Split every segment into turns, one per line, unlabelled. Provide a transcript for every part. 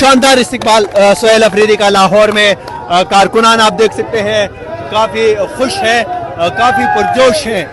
शानदार इस्तकबाल सुहेल अफरीदी का लाहौर में। कारकुनान आप देख सकते हैं काफ़ी खुश हैं, काफ़ी पुरजोश हैं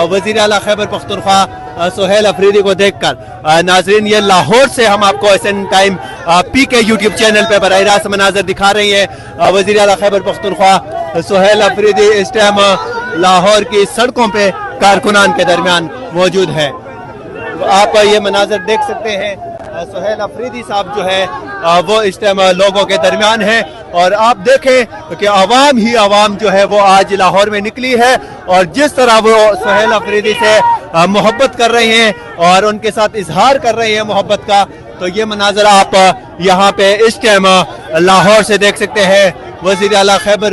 वज़ीर आला खैबर पख्तूनख्वा सुहेल अफरीदी को देखकर। नाजरीन, ये लाहौर से हम आपको SN time PK YouTube channel पे बराह रास्त मनाजर दिखा रही हैं। वज़ीर आला खैबर पख्तूनख्वा सुहेल अफरीदी इस टाइम लाहौर की सड़कों पे कारकुनान के दरमियान मौजूद है। आप ये मनाजर देख सकते हैं, सुहेल अफरीदी साहब जो है वो इस टाइम लोगों के दरमियान है। और आप देखें कि आवाम ही आवाम जो है वो आज लाहौर में निकली है और जिस तरह वो सुहेल अफरीदी से मोहब्बत कर रहे हैं और उनके साथ इजहार कर रहे हैं मोहब्बत का, तो ये मनाजर आप यहाँ पे इस टाइम लाहौर से देख सकते हैं। वज़ीर आला खैबर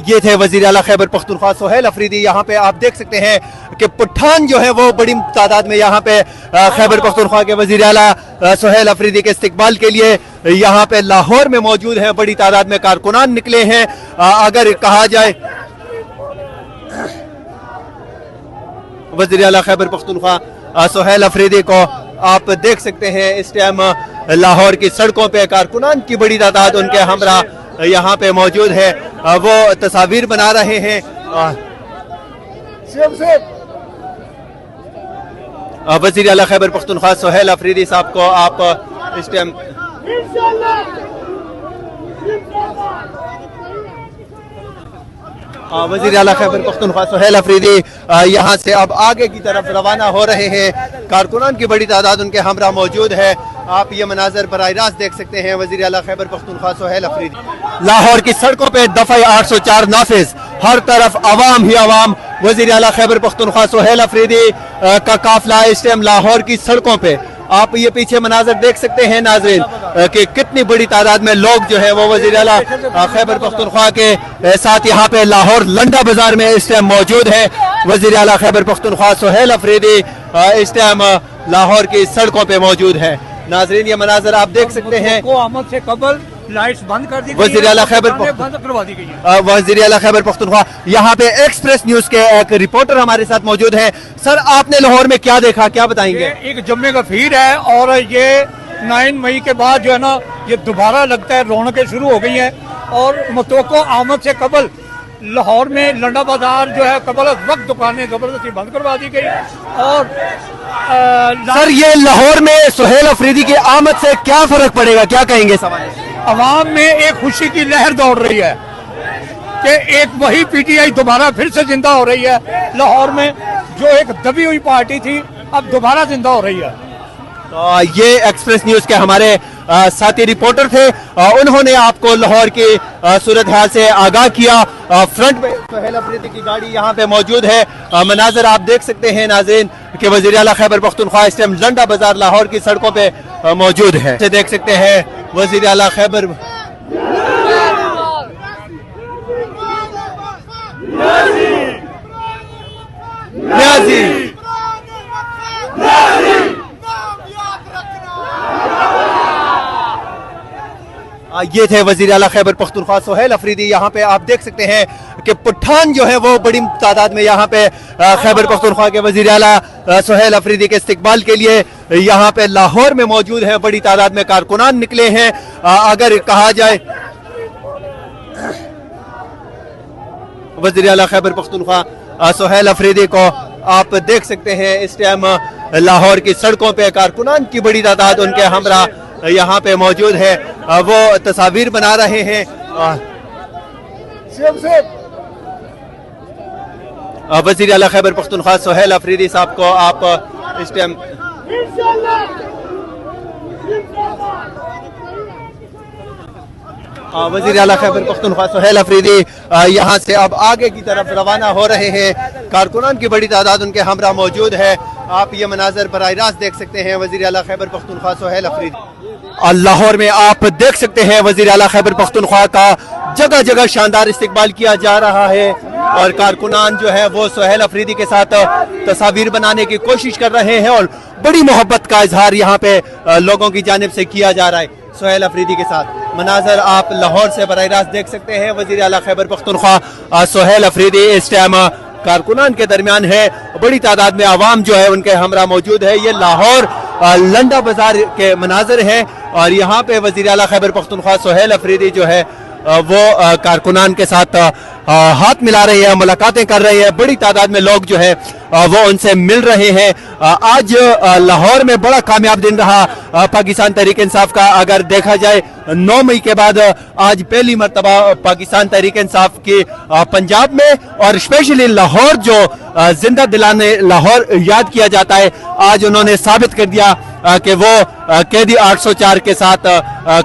ये थे वज़ीर आला खैबर पख्तूनख्वा सुहेल अफरीदी। यहाँ पे आप देख सकते हैं कि पठान जो है वो बड़ी तादाद में यहाँ पे खैबर पख्तूनख्वा के वज़ीर आला सुहेल अफरीदी के इस्तकबाल के लिए यहाँ पे लाहौर में मौजूद है। बड़ी तादाद में कारकुनान निकले हैं। अगर कहा जाए वज़ीर आला खैबर पख्तूनख्वा सुहेल अफरीदी को आप देख सकते हैं इस टाइम लाहौर की सड़कों पे कारकुनान की बड़ी तादाद उनके हमरा यहाँ पे मौजूद है। वो तस्वीर बना रहे हैं। वज़ीर आला खैबर पख्तूनख्वा सुहेल अफरीदी साहब को आप इस टाइम वज़ीर आला खैबर पख्तूनख्वा सुहेल अफरीदी यहाँ से अब आगे की तरफ रवाना हो रहे हैं। कारकुनान की बड़ी तादाद उनके हमरा मौजूद है। आप ये मनाजर बराह रास्त देख सकते हैं। वज़ीर आला खैबर पख्तूनख्वा सुहेल अफरीदी लाहौर की सड़कों पे दफ़ा 804 नाफिज, हर तरफ अवाम ही अवाम। वज़ीर आला खैबर पख्तूनख्वा सुहेल अफरीदी का काफिला इस टाइम लाहौर की सड़कों पे आप ये पीछे मनाजर देख सकते हैं नाजरीन कि कितनी बड़ी तादाद में लोग जो है वो वज़ीर आला खैबर पख्तूनख्वा के साथ यहाँ पे लाहौर लंडा बाजार में इस टाइम मौजूद है। वज़ीर आला खैबर पख्तूनख्वा सुहेल अफरीदी इस टाइम लाहौर की सड़कों पे मौजूद है। नाजरीन, ये मनाजर आप देख सकते हैं।
आमद से कबल लाइट्स बंद कर दी गई,
वज़ीर आला खैबर
बंद करवा दी गई है।
वज़ीर आला खैबर पख्तूनख्वा यहाँ पे एक्सप्रेस न्यूज के एक रिपोर्टर हमारे साथ मौजूद है। सर, आपने लाहौर में क्या देखा, क्या बताएंगे?
एक जुम्मे का भीड़ है और ये 9 मई के बाद जो है ना ये दोबारा लगता है रौनकें शुरू हो गई हैं। और मुतवक्को आमद से कबल लाहौर में लंडा बाजार जो है कबल वक्त दुकानें जबरदस्ती बंद करवा दी गई। और
सर, ये लाहौर में सुहेल अफरीदी की आमद से क्या फर्क पड़ेगा, क्या कहेंगे? सवाल
अवाम में एक खुशी की लहर दौड़ रही है कि एक वही PTI दोबारा फिर से जिंदा हो रही है। लाहौर में जो एक दबी हुई पार्टी थी अब दोबारा जिंदा हो रही है।
तो ये एक्सप्रेस न्यूज के हमारे साथी रिपोर्टर थे। उन्होंने आपको लाहौर की सूरत हाल से आगाह किया। फ्रंट में सुहेल अफरीदी की गाड़ी यहाँ पे मौजूद है। मनाजर आप देख सकते हैं नाज़रीन कि वज़ीर आला खैबर पख्तूनख्वा इस टाइम लंडा बाजार लाहौर की सड़कों पे मौजूद है। देख सकते हैं वज़ीर आला खैबर ये थे वज़ीर आला खैबर पख्तूनख्वा सुहेल अफरीदी। यहाँ पे आप देख सकते हैं कि पठान जो है वो बड़ी तादाद में यहाँ पे खैबर पख्तूनख्वा के वज़ीर आला सुहेल अफरीदी के इस्तकबाल के लिए यहाँ पे लाहौर में मौजूद है। बड़ी तादाद में कारकुनान निकले हैं। अगर कहा जाए वज़ीर आला खैबर पख्तूनख्वा सुहेल अफरीदी को आप देख सकते हैं इस टाइम लाहौर की सड़कों पे कारकुनान की बड़ी तादाद उनके हमरा यहाँ पे मौजूद है। वो तस्वीर बना रहे हैं। वज़ीर आला खैबर पख्तूनख्वा सुहेल अफरीदी साहब को आप इस टाइम वज़ीर आला खैबर पख्तूनख्वा सुहेल अफरीदी यहाँ से अब आगे की तरफ रवाना हो रहे हैं। कारकुनान की बड़ी तादाद उनके हमरा मौजूद है। आप ये मनाजर बराह रास्त देख सकते हैं। वज़ीर आला खैबर पख्तूनख्वा सुहेल अफरीदी लाहौर में आप देख सकते हैं वज़ीर आला खैबर पख्तूनख्वा का जगह जगह शानदार इस्तकबाल किया जा रहा है और कारकुनान जो है वो सुहेल अफरीदी के साथ तस्वीर बनाने की कोशिश कर रहे हैं और बड़ी मोहब्बत का इजहार यहाँ पे लोगों की जानिब से किया जा रहा है सुहेल अफरीदी के साथ। मनाजर आप लाहौर से बराह रास्त देख सकते हैं। वज़ीर आला खैबर पख्तूनख्वा सोहेल अफरीदी इस टाइम कारकुनान के दरमियान है। बड़ी तादाद में आवाम जो है उनके हमरा मौजूद है। ये लाहौर लंडा बाजार के मनाजर है और यहाँ पे वज़ीर आला खैबर पख्तूनख्वा सोहेल अफरीदी जो है वो कारकुनान के साथ हाथ मिला रहे हैं, मुलाकातें कर रहे हैं। बड़ी तादाद में लोग जो है वो उनसे मिल रहे हैं। आज लाहौर में बड़ा कामयाब दिन रहा पाकिस्तान तहरीक इंसाफ का। अगर देखा जाए 9 मई के बाद आज पहली मरतबा पाकिस्तान तहरीक इंसाफ की पंजाब में और स्पेशली लाहौर जो जिंदा दिलाने लाहौर याद किया जाता है, आज उन्होंने साबित कर दिया कि वो कैदी 804 के साथ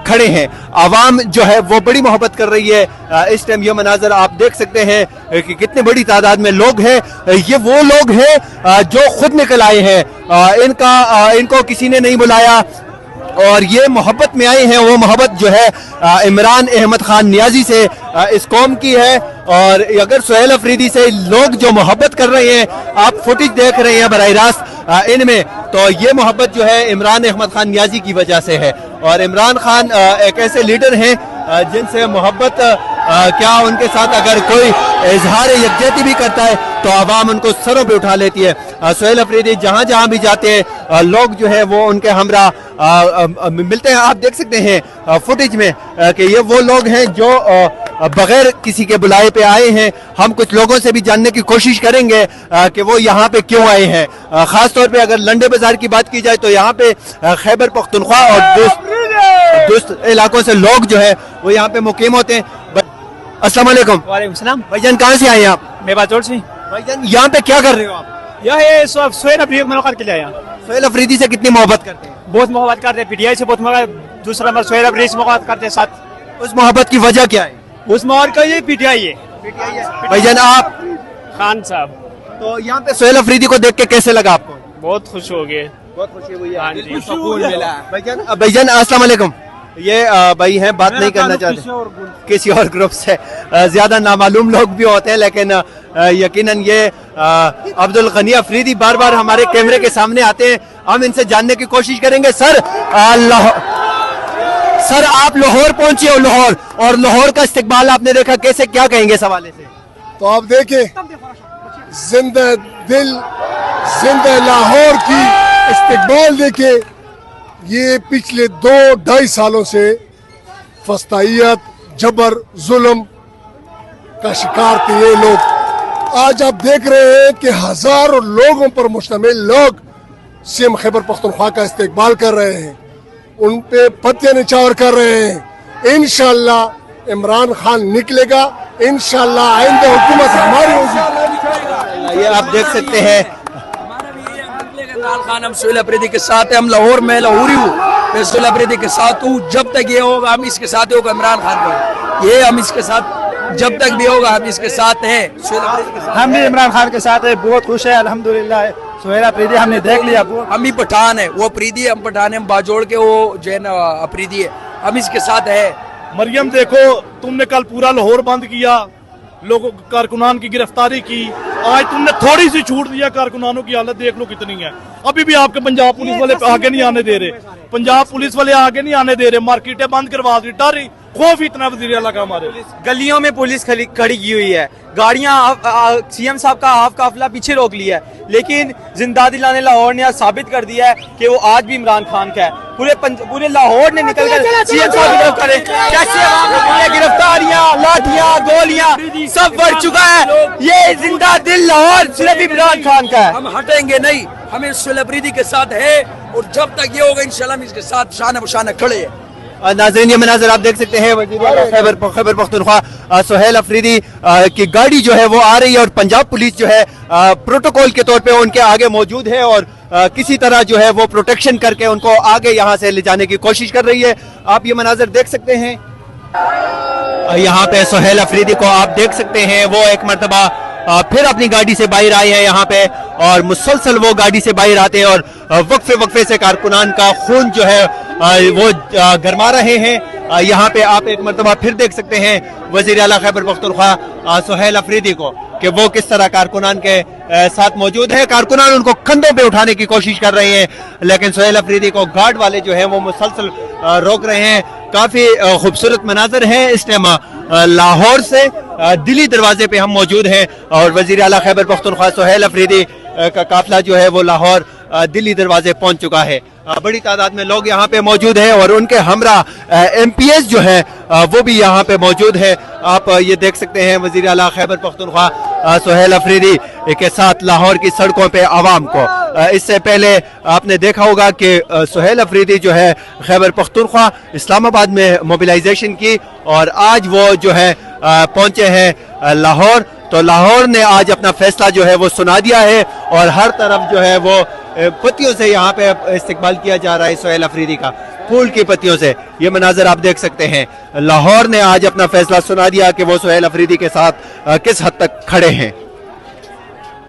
खड़े हैं। आवाम जो है वो बड़ी मोहब्बत कर रही है। इस टाइम ये मनाजर आप देख सकते हैं कि कितनी बड़ी तादाद में लोग हैं। ये वो लोग हैं जो खुद निकल आए हैं, इनको किसी ने नहीं बुलाया और ये मोहब्बत में आए हैं। वो मोहब्बत जो है इमरान अहमद खान नियाजी से इस कौम की है। और अगर सोहेल अफरीदी से लोग जो मोहब्बत कर रहे हैं, आप फुटेज देख रहे हैं बराह रास्त इनमें, तो ये मोहब्बत जो है इमरान अहमद खान नियाजी की वजह से है। और इमरान खान एक ऐसे लीडर हैं जिनसे मोहब्बत क्या उनके साथ अगर कोई इजहार यकजहती भी करता है तो आवाम उनको सरों पे उठा लेती है। सोहेल अफरीदी जहाँ जहाँ भी जाते हैं लोग जो है वो उनके हमरा मिलते हैं। आप देख सकते हैं फुटेज में कि ये वो लोग हैं जो बगैर किसी के बुलाए पे आए हैं। हम कुछ लोगों से भी जानने की कोशिश करेंगे कि वो यहाँ पे क्यों आए हैं। खास तौर पे अगर लंडे बाजार की बात की जाए तो यहाँ पे खैबर पख्तूनख्वा और दोस्त इलाकों से लोग जो है वो यहाँ पे मुकीम होते हैं। अस्सलाम वालेकुम।
वालेकुम सलाम।
भाईजान कहाँ से आए हैं आप?
मेवाजोर से।
भाईजान यहाँ पे क्या कर रहे हो आप?
यह सोहेल अफरीदी मुलाकात के लिए आया।
सोहेल अफरीदी से कितनी मोहब्बत करते हैं?
बहुत मोहब्बत करते हैं, पीटीआई से बहुत मोहब्बत। दूसरा नंबर सोहेल अफरीदी से मोहब्बत करते हैं साथ।
उस मोहब्बत की वजह क्या है?
उस मोहब्बत का ये पीटीआई है।
भाईजान आप
खान साहब
तो यहाँ पे सोहेल अफरीदी को देख के कैसे लगा आपको?
बहुत खुश हो गए।
बहुत खुशी हुई है।
हाँ जी।
सुकून मिला। भाईजान अस्सलाम वालेकुम। ये भाई हैं, बात नहीं करना चाहते किसी और ग्रुप से। ज्यादा नामालूम लोग भी होते हैं लेकिन यकीनन ये अब्दुल गनी अफरीदी बार बार हमारे कैमरे के सामने आते हैं। हम इनसे जानने की कोशिश करेंगे। सर आप लाहौर पहुंचे हो, लाहौर और लाहौर का इस्तिकबाल आपने देखा, कैसे क्या कहेंगे इस हवाले से?
तो आप देखें जिंदा दिल जिंदा लाहौर की इस्तिकबाल देखे। ये पिछले 2-2.5 सालों से फस्तायत जबर जुल्म का शिकार थे ये लोग। आज आप देख रहे हैं कि हजारों लोगों पर मुश्तमिल लोग सीएम खैबर पख्तूनख्वा का इस्तेकबाल कर रहे हैं, उन पे पत्ते निछावर कर रहे हैं। इंशाअल्लाह इमरान खान निकलेगा, इंशाअल्लाह आइंदा हुकूमत हमारी होगी।
ये आप देख सकते हैं
इमरान खान, हम सोहेल अफरीदी के साथ हैं। हम लाहौर में लाहौरी हूँ, मैं सोहेल अफरीदी के साथ हूँ। जब तक ये होगा हम इसके साथ होगा इमरान खान को, ये हम इसके साथ जब तक भी होगा हम इसके साथ हैं।
हम भी इमरान खान के साथ है, बहुत खुश है अल्हम्दुलिल्लाह। सोहेल अफरीदी हमने देख लिया।
हम भी पठान है, वो अफरीदी है, हम पठान है, हम बाजोड़ के, वो जो है ना अफरीदी है। हम इसके साथ है।
मरियम देखो, तुमने कल पूरा लाहौर बंद किया, लोगों कारकुनान की गिरफ्तारी की। आज तुमने थोड़ी सी छूट दिया, कारकुनानों की हालत देख लो कितनी है। अभी भी आपके पंजाब पुलिस वाले आगे नहीं आने दे रहे, पंजाब पुलिस वाले आगे नहीं आने दे रहे, मार्केटें बंद करवा दी। डर खौफ इतना वज़ीर आला का हमारे।
गलियों में पुलिस खड़ी की हुई है, गाड़ियां सीएम साहब का हाफ काफिला पीछे रोक लिया है, लेकिन जिंदा दिलाने लाहौर ने आज साबित कर दिया है कि वो आज भी इमरान खान का है। पूरे लाहौर ने निकल कर सीएम साहब की तरफ करे। कैसे गिरफ्तारियां, लाठियां, गोलियां सब बढ़ चुका है। ये जिंदा दिल लाहौर सिर्फ इमरान खान का है।
हम हटेंगे नहीं, हमें सोहेल अफरीदी के साथ है और जब तक ये होगा इंशाल्लाह हम इसके साथ शान बशान खड़े हैं।
नाज़रीन ये मनाज़र आप देख सकते हैं वज़ीर आला खैबर पख्तूनख्वा सोहेल अफरीदी की गाड़ी जो है वो आ रही है और पंजाब पुलिस जो है प्रोटोकॉल के तौर पे उनके आगे मौजूद है और किसी तरह जो है वो प्रोटेक्शन करके उनको आगे यहाँ से ले जाने की कोशिश कर रही है। आप ये मनाज़र देख सकते हैं। यहाँ पे सोहेल अफरीदी को आप देख सकते हैं, वो एक मरतबा फिर अपनी गाड़ी से बाहर आए हैं यहाँ पे और मुसलसल वो गाड़ी से बाहर आते हैं और वक्फे वक्फे से कारकुनान का खून जो है वो गरमा रहे हैं। यहाँ पे आप एक मरतबा फिर देख सकते हैं वज़ीर आला खैबर पख्तूनख्वा सोहेल अफरीदी को कि वो किस तरह कारकुनान के साथ मौजूद है। कारकुनान उनको कंधों पे उठाने की कोशिश कर रहे हैं लेकिन सोहेल अफरीदी को गार्ड वाले जो है वो मुसलसल रोक रहे हैं। काफी खूबसूरत मनाजर है इस टाइम लाहौर से दिल्ली दरवाजे पे हम मौजूद हैं और वजीर आला खैबर पख्तूनख्वा सुहेल अफरीदी का काफिला जो है वो लाहौर दिल्ली दरवाजे पहुंच चुका है। बड़ी तादाद में लोग यहाँ पे मौजूद हैं और उनके हमरा MPs जो है वो भी यहाँ पे मौजूद है। आप ये देख सकते हैं वजीर आला खैबर पख्तूनख्वा सुहेल अफरीदी के साथ लाहौर की सड़कों पे आवाम को। इससे पहले आपने देखा होगा कि सुहेल अफरीदी जो है खैबर पख्तूनख्वा इस्लामाबाद में मोबिलाइजेशन की और आज वो जो है पहुंचे हैं लाहौर। तो लाहौर ने आज अपना फैसला जो है वो सुना दिया है और हर तरफ जो है वो पत्तियों से यहाँ पे इस्तकबाल किया जा रहा है सुहेल अफरीदी का, फूल की पत्तियों से। ये मनाजर आप देख सकते हैं। लाहौर ने आज अपना फैसला सुना दिया कि वो सुहेल अफरीदी के साथ किस हद तक खड़े हैं।